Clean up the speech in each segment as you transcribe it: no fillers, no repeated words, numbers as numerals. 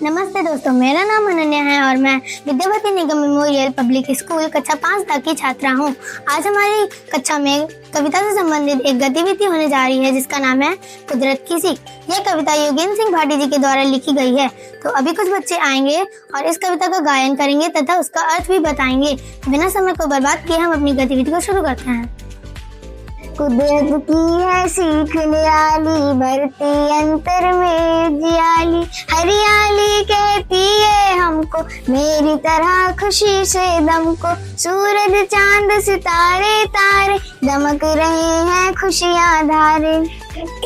नमस्ते दोस्तों, मेरा नाम अनन्या है और मैं विद्यावती निगम मेमोरियल पब्लिक स्कूल कक्षा 5 तक की छात्रा हूँ। आज हमारी कक्षा में कविता से संबंधित एक गतिविधि होने जा रही है जिसका नाम है कुदरत की सीख। यह कविता योगेंद्र सिंह भाटी जी के द्वारा लिखी गई है। तो अभी कुछ बच्चे आएंगे और इस कविता का गायन करेंगे तथा उसका अर्थ भी बताएंगे। बिना समय को बर्बाद किए हम अपनी गतिविधि को शुरू करते हैं। कुदरत की है सीख निराली, भरती अंतर में जियाली, हरियाली कहती है हमको मेरी तरह खुशी से दम को। सूरज चांद सितारे तारे दमक रहे हैं खुशियां धारे।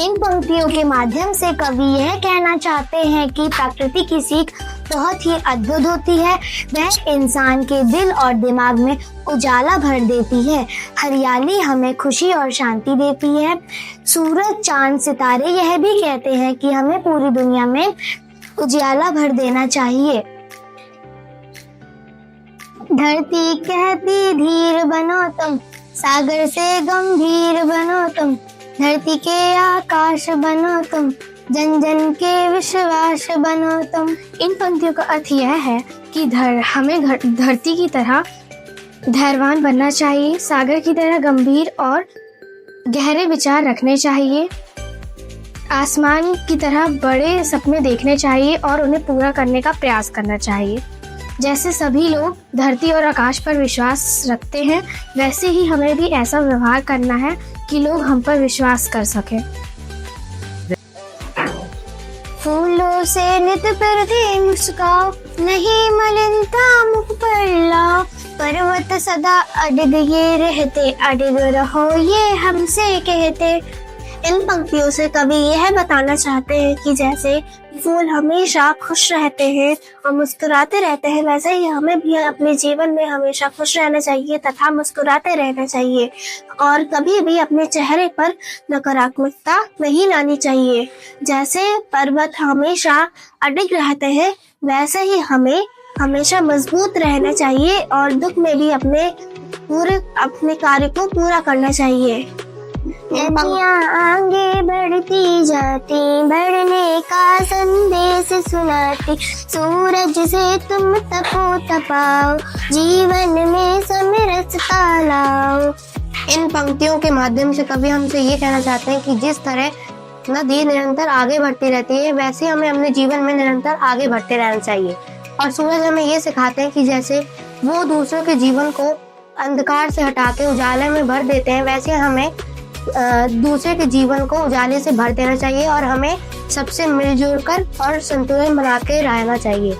इन पंक्तियों के माध्यम से कवि यह कहना चाहते हैं कि प्रकृति की सीख बहुत ही अद्भुत होती है। वह इंसान के दिल और दिमाग में उजाला भर देती है। हरियाली हमें खुशी और शांति देती है। सूरज चांद सितारे यह भी कहते हैं कि हमें पूरी दुनिया में उजाला भर देना चाहिए। धरती कहती धीर बनो तुम, सागर से गंभीर बनो तुम, धरती के आकाश बनो तुम, जन जन के विश्वास बनो तुम। इन पंक्तियों का अर्थ यह है कि हमें धरती की तरह धैर्यवान बनना चाहिए, सागर की तरह गंभीर और गहरे विचार रखने चाहिए, आसमान की तरह बड़े सपने देखने चाहिए और उन्हें पूरा करने का प्रयास करना चाहिए। जैसे सभी लोग धरती और आकाश पर विश्वास रखते हैं, वैसे ही हमें भी ऐसा व्यवहार करना है कि लोग हम पर विश्वास कर सकें। फूलों से नित परदे मुस्काओ, नहीं मलिनता मुख पर लाओ, पर्वत सदा अडिग ये रहते, अडिग रहो ये हमसे कहते। इन पंक्तियों से कवि यह बताना चाहते हैं कि जैसे फूल हमेशा खुश रहते हैं और मुस्कुराते रहते हैं, वैसे ही हमें भी अपने जीवन में हमेशा खुश रहना चाहिए तथा मुस्कुराते रहना चाहिए और कभी भी अपने चेहरे पर नकारात्मकता नहीं लानी चाहिए। जैसे पर्वत हमेशा अडिग रहते हैं, वैसे ही हमें हमेशा मजबूत रहना चाहिए और दुख में भी अपने कार्य को पूरा करना चाहिए। नदियाँ आगे बढ़ती जाती, बढ़ने का संदेश सुनाती, सूरज से तुम तपो तपाओ, जीवन में समरसता लाओ। इन पंक्तियों के माध्यम से कवि हमसे ये कहना चाहते हैं कि जिस तरह नदी निरंतर आगे बढ़ती रहती है, वैसे हमें अपने जीवन में निरंतर आगे बढ़ते रहना चाहिए। और सूरज हमें ये सिखाते हैं कि जैसे वो दूसरों के जीवन को अंधकार से हटा के उजाले में भर देते हैं, वैसे हमें दूसरे के जीवन को उजाले से भर देना चाहिए और हमें सबसे मिलजुल कर और संतुलन बना के रहना चाहिए।